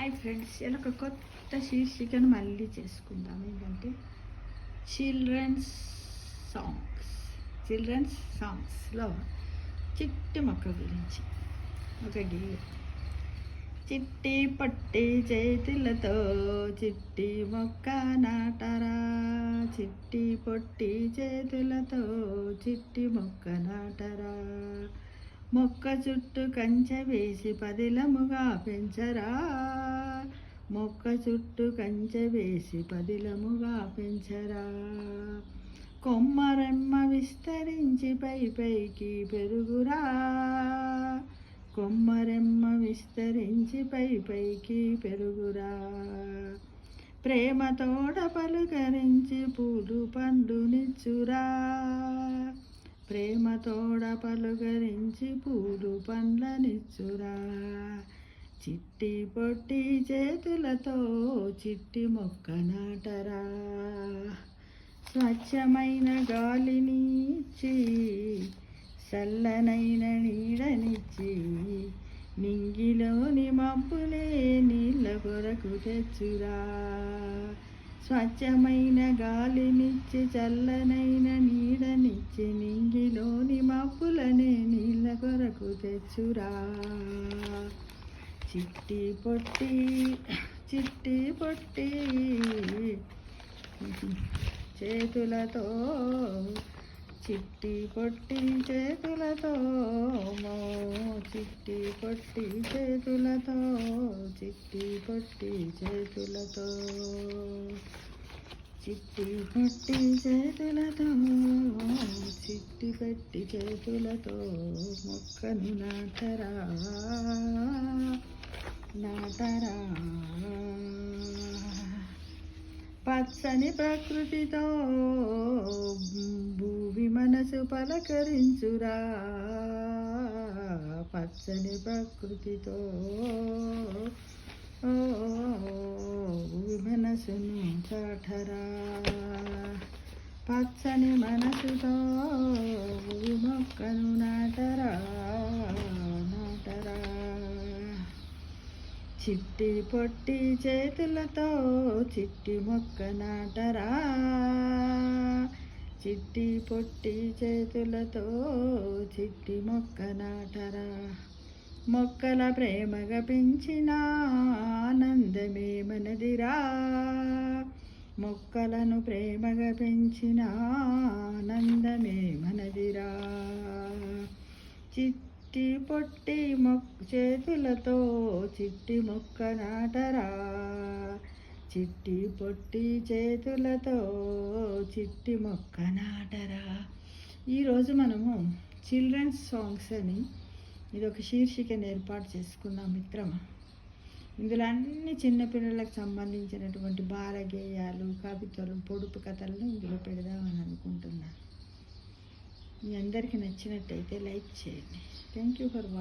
Hi friends, ఇలా ఒక కొత్త శీర్షికను మళ్ళీ చేసుకుందాం. ఏంటంటే చిల్డ్రన్స్ సాంగ్స్లో చిట్టి మొక్క గురించి ఒక గీయ. చిట్టి పొట్టి చేతులతో చిట్టి మొక్క నాటరా, చిట్టి పొట్టి చేతులతో చిట్టి మొక్క నాటరా, మొక్క చుట్టూ కంచె వేసి పదిలముగా పెంచరా, మొక్క చుట్టూ కంచె వేసి పదిలముగా పెంచరా, కొమ్మరెమ్మ విస్తరించి పైకి పెరుగురా, కొమ్మరెమ్మ విస్తరించి పైకి పెరుగురా, ప్రేమతోడ పలుకరించి పూలు పండునిచ్చురా, ప్రేమతోడ పలుకరించి పూలు పండ్లనిచ్చురా, చిట్టి పొట్టి చేతులతో చిట్టి మొక్క నాటరా, స్వచ్ఛమైన గాలిని ఇచ్చి చల్లనైన నీడనిచ్చి నింగిలోని మబ్బులే నీళ్ళ కొరకు తెచ్చురా, స్వచ్ఛమైన గాలినిచ్చి చల్లనైన నీడనిచ్చి నింగిలోని మబ్బులనే నీళ్ళ కొరకు తెచ్చురా, చిట్టి పొట్టి చేతులతో చిట్టి పొట్టి చేతులతో చిట్టి పొట్టి చేతులతో చిట్టి పొట్టి చేతులతో చిట్టి పొట్టి చేతులతో చిట్టి పొట్టి చేతులతో మొక్కను నాటరా నాటరా, పచ్చని ప్రకృతితో భూమి మనసు పలకరించురా, పచ్చని ప్రకృతితో భూమి మనసును చాటరా, పచ్చని మనసుతో భూమి మొక్కను నాటరా నాటరా, చిట్టి పొట్టి చేతులతో చిట్టి మొక్క నాటరా, చిట్టి పొట్టి చేతులతో చిట్టి మొక్క నాటరా, మొక్కల ప్రేమగా పెంచిన ఆనందమే మనదిరా, మొక్కలను ప్రేమగా పెంచిన ఆనందమే మనదిరా, చిట్టి పొట్టి చేతులతో చిట్టి మొక్క నాటరా, చిట్టి పొట్టి చేతులతో చిట్టి మొక్క నాటరా. ఈరోజు మనము చిల్డ్రన్స్ సాంగ్స్ అని ఇది ఒక శీర్షికను ఏర్పాటు చేసుకున్నాం మిత్రమా. ఇందులో అన్ని చిన్నపిల్లలకు సంబంధించినటువంటి బాలగేయాలు, కవితలు, పొడుపు కథలను ఇందులో పెడదామని అనుకుంటున్నాను. మీ అందరికీ నచ్చినట్టయితే లైక్ చేయండి. Thank you for watching.